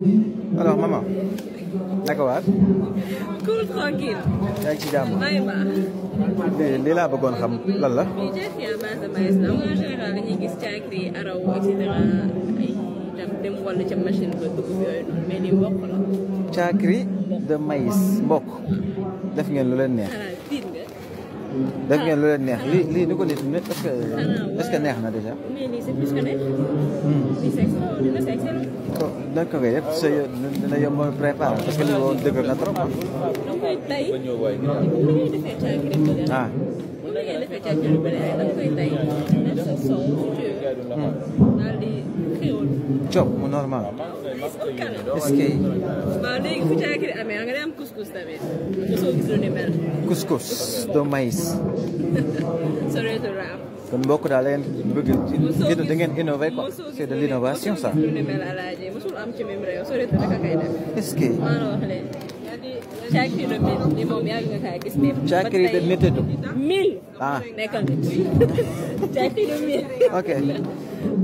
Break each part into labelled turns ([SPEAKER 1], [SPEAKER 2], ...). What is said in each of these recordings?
[SPEAKER 1] Alors maman naka waat.
[SPEAKER 2] cool tranquille.
[SPEAKER 1] yaa ngi ci jàmm.
[SPEAKER 2] maa ngi baax.
[SPEAKER 1] lii laa bëggoon xam lan la.
[SPEAKER 2] lii jeexi à base de maïs la en général dañuy gis caakiri araw et cetera ay tam dem wala ca machine ba dugub yooyu noonu mais lii mboq la.
[SPEAKER 1] caakiri de maïs mbokk def ngeen lu leen neex.
[SPEAKER 2] xanaa tiit nga.
[SPEAKER 1] def ngeen lu leen neex lii ni ko nit ñi est-ce que neex na déjà.
[SPEAKER 2] mais lii c'est plus que neex. lii c'est extraordinaire, c'est excellent.
[SPEAKER 1] da nga ko koy def dina yomb a préparer parce que lii woon dëgër na trop.
[SPEAKER 2] da koy tay ni ngay defee caakiri bële.
[SPEAKER 1] ah.
[SPEAKER 2] ni ngay defee caakiri bële da koy tay def sa sow daal di xéwal.
[SPEAKER 1] Chop mu normal. est-ce que.
[SPEAKER 2] waaw léegi fu caakiri amee nga day am couscous tamit mosoo gis lu ni mel.
[SPEAKER 1] couscous de maïs.
[SPEAKER 2] soreetul raam.
[SPEAKER 1] kon mbokk daal da ngeen bëgg da ngeen innover quoi c'est de l'innovation ça.
[SPEAKER 2] lu ni mel alaaji mosul am ci même réew soreetul rek a kay def.
[SPEAKER 1] est-ce que.
[SPEAKER 2] maa la wax leen. caakiri de mil ni moom yàgg nga kaa gis mais.
[SPEAKER 1] caakiri de météo.
[SPEAKER 2] mil.
[SPEAKER 1] ah
[SPEAKER 2] nekkal nit. caakiri de mil.
[SPEAKER 1] ok.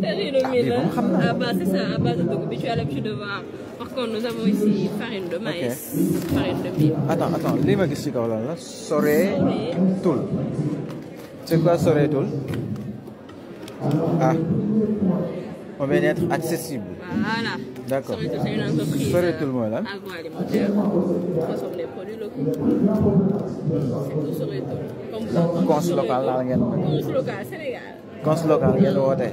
[SPEAKER 2] caakiri de mil la à base c'est ça à base de dugub bi tu as l'habitude de voir. Par contre nous avons ici farine de maïs. farine de mil.
[SPEAKER 1] attends lii ma gis ci kaw lan la soreetul. c'est quoi soreetul. ah. on vient d'être accessible.
[SPEAKER 2] Voilà.
[SPEAKER 1] D'accord.
[SPEAKER 2] Soreetul c'est une entreprise
[SPEAKER 1] Soreetul mooy lan.
[SPEAKER 2] agroalimentaire. Transforme les produits locaux. C'est tout Soreetul. Comme vous entendez.
[SPEAKER 1] Cons local laal ngeen.
[SPEAKER 2] Cons local Sénégal.
[SPEAKER 1] Cons local ngeen woote.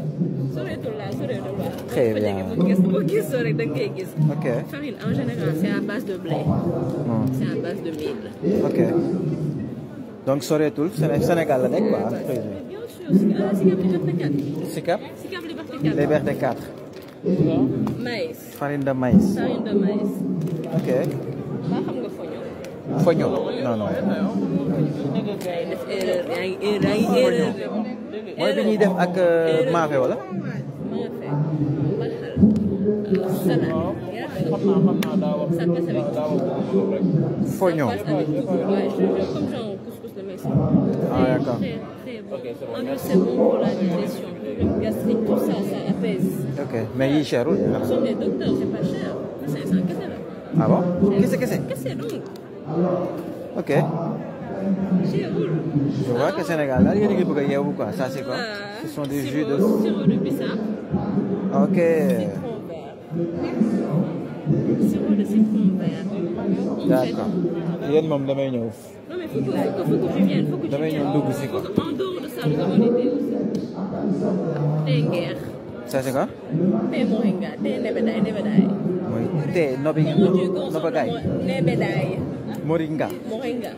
[SPEAKER 2] Soreetul la Soreetul la.
[SPEAKER 1] Très bien.
[SPEAKER 2] boo gis rek da nga koy gis.
[SPEAKER 1] ok.
[SPEAKER 2] Farine en général c'est à base de blé. C'est à base de mil.
[SPEAKER 1] ok donc soreetul Sénégal la nekk quoi entreprise bi.
[SPEAKER 2] Bien sûr Sicap Liberté 4.
[SPEAKER 1] Sicap.
[SPEAKER 2] Sicap Liberté 4.
[SPEAKER 1] Liberté 4.
[SPEAKER 2] maïs.
[SPEAKER 1] farine de maïs.
[SPEAKER 2] farine de maïs.
[SPEAKER 1] ok.
[SPEAKER 2] maa xam nga foño.
[SPEAKER 1] foño non.
[SPEAKER 2] yaa ngi def erreur yaa ngi erreur.
[SPEAKER 1] mooy bi ñuy def ak maafe wala.
[SPEAKER 2] maafe. baxal. salade. ça passe avec tout.
[SPEAKER 1] foño.
[SPEAKER 2] Ça passe avec tout. Ouais, je comme genre couscous de maïs.
[SPEAKER 1] ah d'accord.
[SPEAKER 2] Très bon. En plus c'est bon pour la digestion. Le gastrique tout ça apaise.
[SPEAKER 1] ok mais yii cherul.
[SPEAKER 2] Ce sont des docteurs c'est pas cher. 500 kese la.
[SPEAKER 1] ah bon. kese.
[SPEAKER 2] Kese donc.
[SPEAKER 1] ok.
[SPEAKER 2] Cherul.
[SPEAKER 1] je vois que Sénégal daal yéen a ngi bëgg a yeewu quoi ça c'est quoi. ce sont des jus de.
[SPEAKER 2] sirop de bissap.
[SPEAKER 1] ok.
[SPEAKER 2] Citron vert. Sirop de citron vert.
[SPEAKER 1] d'accord yéen moom damay ñëw.
[SPEAKER 2] Non mais faut que tu viennes, faut que tu
[SPEAKER 1] damay ñëw
[SPEAKER 2] viennes.
[SPEAKER 1] dugg si quoi.
[SPEAKER 2] En dehors de ça, nous avons des thés aussi. Thé nguer.
[SPEAKER 1] ça c'est quoi.
[SPEAKER 2] Thé moringa, thé nebedaay.
[SPEAKER 1] mooy thé nobagaay.
[SPEAKER 2] Nebedaay.
[SPEAKER 1] moringa.
[SPEAKER 2] Moringa.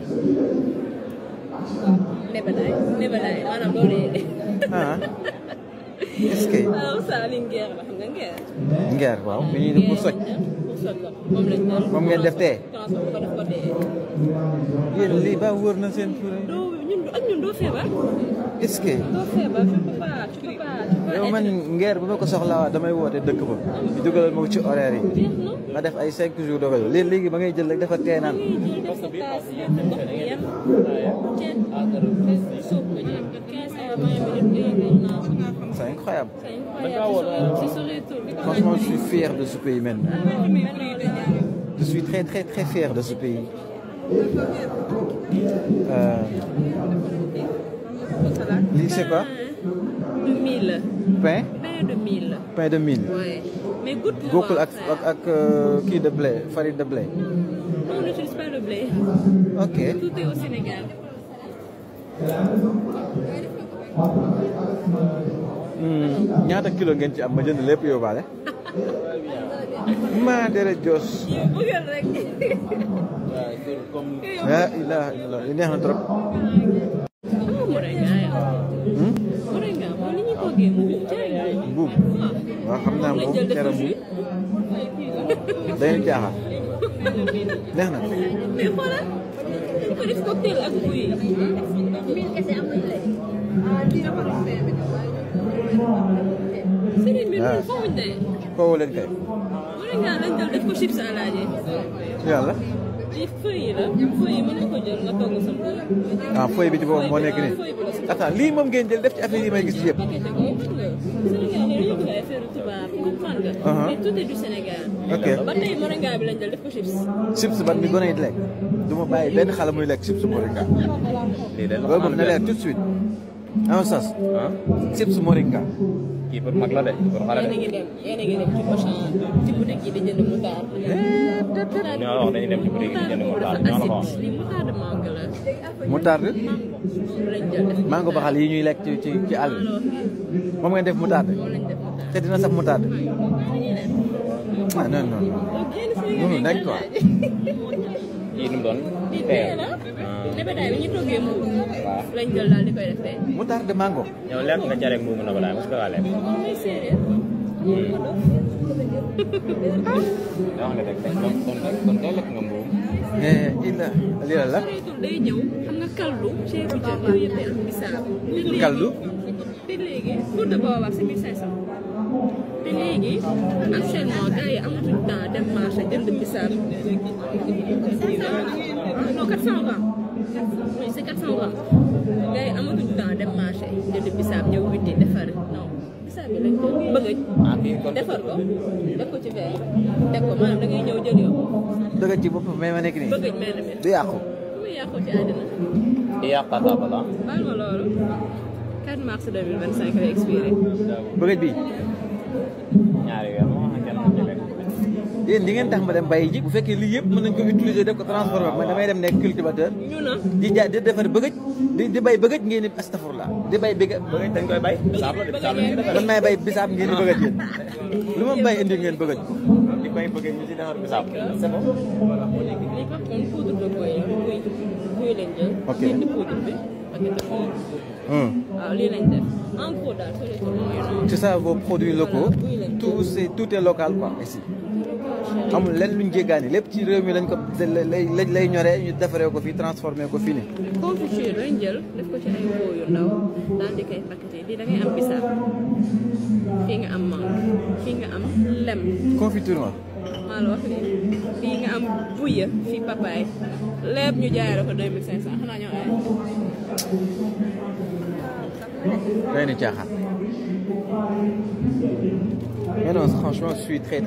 [SPEAKER 2] Nebedaay maanaam loolu yee.
[SPEAKER 1] ah est-ce que.
[SPEAKER 2] waaw saa li nguer la xam nga nguer.
[SPEAKER 1] ngeer waaw bi ñuy def pour soj.
[SPEAKER 2] Pour soj la moom lañ doon.
[SPEAKER 1] moom ngeen def tee.
[SPEAKER 2] transformé ko def ko tee.
[SPEAKER 1] yéen lii ba wóor na seen tur yi.
[SPEAKER 2] ñun doo feebar.
[SPEAKER 1] est-ce que.
[SPEAKER 2] doo feebar tu peux pas.
[SPEAKER 1] yow man ngeer bu ma ko soxlaa damay woote dëkk ba. dugalal ma ko ci horaire yi. ma def ay 5 jours dogal léegi ba ngay jël rek dafa tee naan. C'est incroyable. Franchement, je suis fier de ce pays maintenant. Je suis très très très fier de ce pays. Lii c'est quoi?
[SPEAKER 2] De mil.
[SPEAKER 1] Pain?
[SPEAKER 2] Pain de mil.
[SPEAKER 1] Pain de mil.
[SPEAKER 2] Ouais. Mais goûte pour
[SPEAKER 1] bokkul
[SPEAKER 2] voir,
[SPEAKER 1] ak kii de blé farine de blé.
[SPEAKER 2] Non, on n'utilise pas le blé.
[SPEAKER 1] Ok.
[SPEAKER 2] Tout est au Sénégal.
[SPEAKER 1] ñaata kilo ngeen ci am ma jënd lépp yóbbaale. maa dere jos.
[SPEAKER 2] Bëggal rek.
[SPEAKER 1] la ilaha illallah li neex na trop.
[SPEAKER 2] Moringa yow. Moringa mooy li ñuy toggee mbuum jaay nga.
[SPEAKER 1] Mbuum. waaw xam naa moom cere mbuum. dañuy jaaxal. neex na.
[SPEAKER 2] Mais xoolal dañ ko def cocktail ak buy. Sëriñ bi loolu fawuñ de.
[SPEAKER 1] foofu leen kay.
[SPEAKER 2] Moringa lañ jël def ko chips alaaji.
[SPEAKER 1] yàlla.
[SPEAKER 2] ci feuille yi la feuille yi mën nga ko jël nga togg sa mbuum.
[SPEAKER 1] ah feuille bi ci boobu moo nekk nii. attends lii moom ngeen jël def ci affaire yi may gis yëpp.
[SPEAKER 2] Sénégal yooyu yëpp nga affaire tubaab comprendre nga. la. mais tout est du Sénégal.
[SPEAKER 1] ok
[SPEAKER 2] ba tey moringa bi lañ jël def ko chips.
[SPEAKER 1] chips ban bi gone yi di lekk du ma bàyyi benn xale muy lekk chips moringa. loolu moom na leer tout de suite. am sas. chips moringa.
[SPEAKER 3] kii pour mag la de pour xale de.
[SPEAKER 2] yéen a ngi dem ci Auchan ci boutique yi di jënd moutarde.
[SPEAKER 3] ñoo wax dañuy dem ci boutique yi di jënd moutarde ñoo la ko wax.
[SPEAKER 2] lii moutarde mangue la.
[SPEAKER 1] moutarde.
[SPEAKER 2] lañ jël def
[SPEAKER 1] mango baxal yi ñuy lekk ci àll bi moom ngeen def moutarde. te dina saf moutarde. ah non non non nekk quoi.
[SPEAKER 3] kii nu mu doon.
[SPEAKER 2] tey la nebedaay bi ñu toggee mbuum.
[SPEAKER 3] waaw
[SPEAKER 2] lañ jël daal di koy def tey.
[SPEAKER 1] moutarde mango.
[SPEAKER 3] yow lekk nga cere ak mbuumu na balaa mos nga lekk.
[SPEAKER 2] muy séeréer.
[SPEAKER 3] wax nga dëgg kon tey lekk nga mbuum.
[SPEAKER 1] lii la la.
[SPEAKER 2] day ñëw xam nga kaldu ceebu jën yooyu yëpp am bisaab.
[SPEAKER 1] kaldu.
[SPEAKER 2] te léegi pour de boobaa c'est 1500. te léegi actuellement gars yi amatuñ temps dem marché jënd bisaab. non 400 grammes. oui c'est 400 grammes. gars yi amatuñ temps dem marché jënd bisaab ñëw witti defar non bisaab bi lañ ko bëgg defar ko def ko ci verre teg ko maanaam da ngay ñëw jël yow.
[SPEAKER 1] dëgg ci boppam mais ma nekk nii.
[SPEAKER 2] bëgg mel na
[SPEAKER 1] du yàqu.
[SPEAKER 2] muy yàqu ci àddina.
[SPEAKER 3] di yàqaata ba la.
[SPEAKER 2] baal ma loolu 4 mars 2025 lay expiré.
[SPEAKER 1] bëgg bi.
[SPEAKER 3] ñaari weer moo xam ne kenn lekk.
[SPEAKER 1] yéen di ngeen tax ma dem bàyyi ji bu fekkee lii yëpp mën nañ ko utiliser def ko transformer man damay dem nekk cultivateur.
[SPEAKER 2] ñu na
[SPEAKER 1] di jaay di defar bëgëj di bay bëgëj ngeen di astafurla di bay bëgëj
[SPEAKER 3] dañ koy bay. bisaab la de bisaab la ñuy defar.
[SPEAKER 1] man maay bay bisaab ngeen di bëgëj yéen lu ma bay indi ngeen bëgëj ko.
[SPEAKER 3] di bay bëgg ñu ci defar bisaab. c'est bon.
[SPEAKER 2] lii par contre poudre de boy la buy lañ jël.
[SPEAKER 1] ok
[SPEAKER 2] indi poudre bi paquet de poudre. waaw lii lañ def en gros daal soo leen ko mooy noonu.
[SPEAKER 1] c'est ça vos produits locaux tout est local quoi ici. amul lenn luñ jéggaani lépp ci réew mi lañ ko lay ñoree ñu defaree ko fii transformé ko fii nii.
[SPEAKER 2] confiture lañ jël def ko ci ay pot yu ndaw daal di koy paqueté lii da ngay am bisaab fii nga am mangue fii nga am lem.
[SPEAKER 1] confiture ma.
[SPEAKER 2] maa la wax lii fii nga am buya fii papaye lépp ñu jaay la ko 2500 xanaa ñoo ay.
[SPEAKER 1] day ni caaxaan. mais non franchement je suis très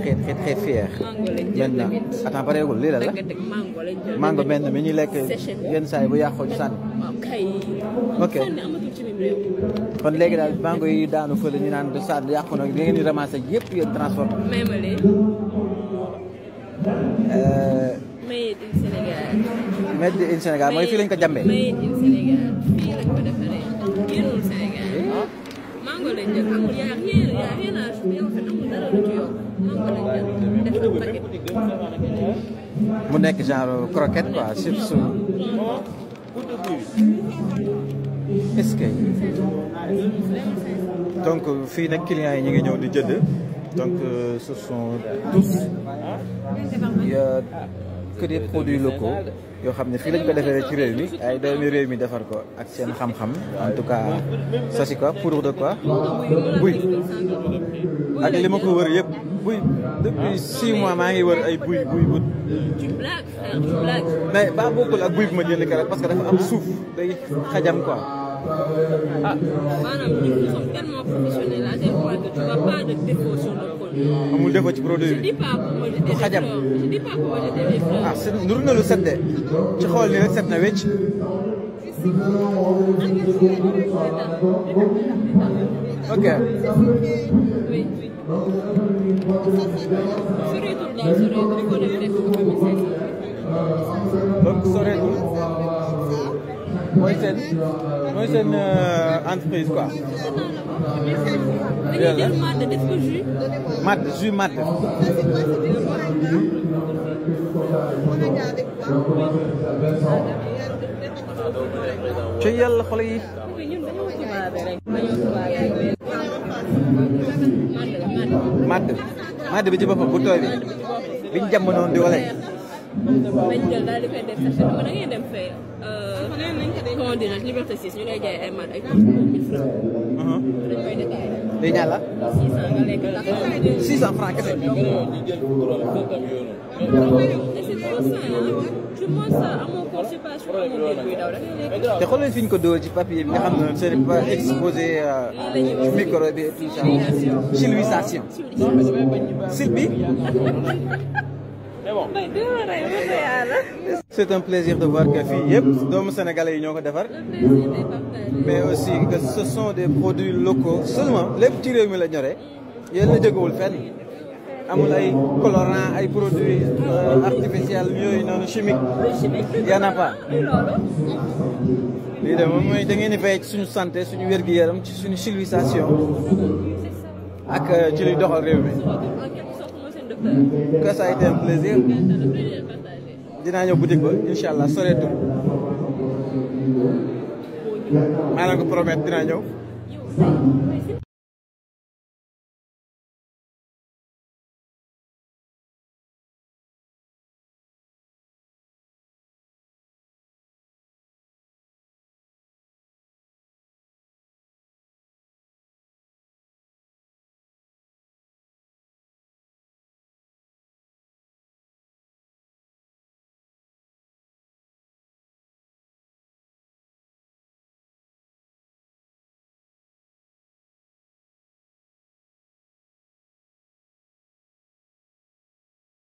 [SPEAKER 1] fier.
[SPEAKER 2] mango lañ jël
[SPEAKER 1] maintenant attends pareegul lii la la.
[SPEAKER 2] dëgg mango lañ jël.
[SPEAKER 1] mango benn mi ñuy lekk yenn saa yi bu yàqoo ci sànni.
[SPEAKER 2] waaw kay.
[SPEAKER 1] ok
[SPEAKER 2] sànni amatul ci même réew.
[SPEAKER 1] kon léegi daal mango yi daanu fële ñu naan du sànni yàqu na da ngeen di ramasser yëpp yéen transformé.
[SPEAKER 2] même lii. made in Sénégal.
[SPEAKER 1] made in Sénégal mooy fii lañ ko jàmbee.
[SPEAKER 2] made in Sénégal fii lañ ko defaree génnul Sénégal. mango lañ jël amul yaa rien à ajouter en fait amul dara lu ci yokk mango lañ jël def ko paquet.
[SPEAKER 1] mu nekk genre croquette quoi chips. est-ce que. donc fii nag clients yi ñu ngi ñëw di jënd donc ce sont tous que des produits locaux yoo xam ne fii lañ ko defee ci réew mi ay doomi réew mi defar ko ak seen xam-xam en tout cas ça c'est quoi poudre de quoi buy ak li ma ko wër yëpp buy depuis 6 mois maa ngi wër ay buy
[SPEAKER 2] tu blagues frère tu blagues.
[SPEAKER 1] mais ba bokkul ak buy bu ma jënd keroog parce que dafa am suuf day xajam quoi.
[SPEAKER 2] ah maanaam ñun nous sommes tellement professionnels là je crois que tu vois pas de défaut sur le produit.
[SPEAKER 1] amul défaut ci produit
[SPEAKER 2] je
[SPEAKER 1] bi.
[SPEAKER 2] dis pas pour me jeter des
[SPEAKER 1] xajam.
[SPEAKER 2] fleurs je dis pas pour me jeter des fleurs.
[SPEAKER 1] ah c'est nuru na lu set de ci xool ni rek set na wecc. ok.
[SPEAKER 2] oui. soreetul daal soreetul il faut dem def ko 1500.
[SPEAKER 1] donc soreetul mooy seen entreprise quoi.
[SPEAKER 2] dañuy jël madd def ko jus.
[SPEAKER 1] jus madd. ci yàlla xol yi.
[SPEAKER 2] ñun dañoo tubaabee rek. dañoo tubaabee rek.
[SPEAKER 1] madd bi ci boppam bu tooy bi biñ jàmm noonu di wala.
[SPEAKER 2] dañ jël daal di koy def sachet dama da ngay dem fee comment dirais-je Liberté 6 ñu lay jaay ay mat ay 1000 francs. dañ koy détaillé.
[SPEAKER 1] day ñaar la.
[SPEAKER 2] 600 nga lekk tax.
[SPEAKER 1] 600 francs kese.
[SPEAKER 2] c'est trop ça tu montes ça amoo constipation amoo biir buy daw da ngay lekk.
[SPEAKER 1] te xoolal fi ñu ko dóor ci papier bi nga xam ne c'est pas exposé micro bi et tout ça. civilisation. sil bi. C'est un plaisir de voir que fii yëpp doomu sénégalais yi ñoo ko defar. mais aussi que ce sont des produits locaux seulement lépp ci réew mi la ñoree yéen la jógewul fenn amul ay colorant ay produits artificiels yooyu noonu chimique y en a pas. lii de moom mooy da ngeen di veiller ci suñu santé suñu wér-gu-yaram ci suñu civilisation ak ci luy doxal réew mi. que ça a été un plaisir. dinaa ñëw boutique ba incha allah soreetul maa ngi ko promettre dinaa ñëw.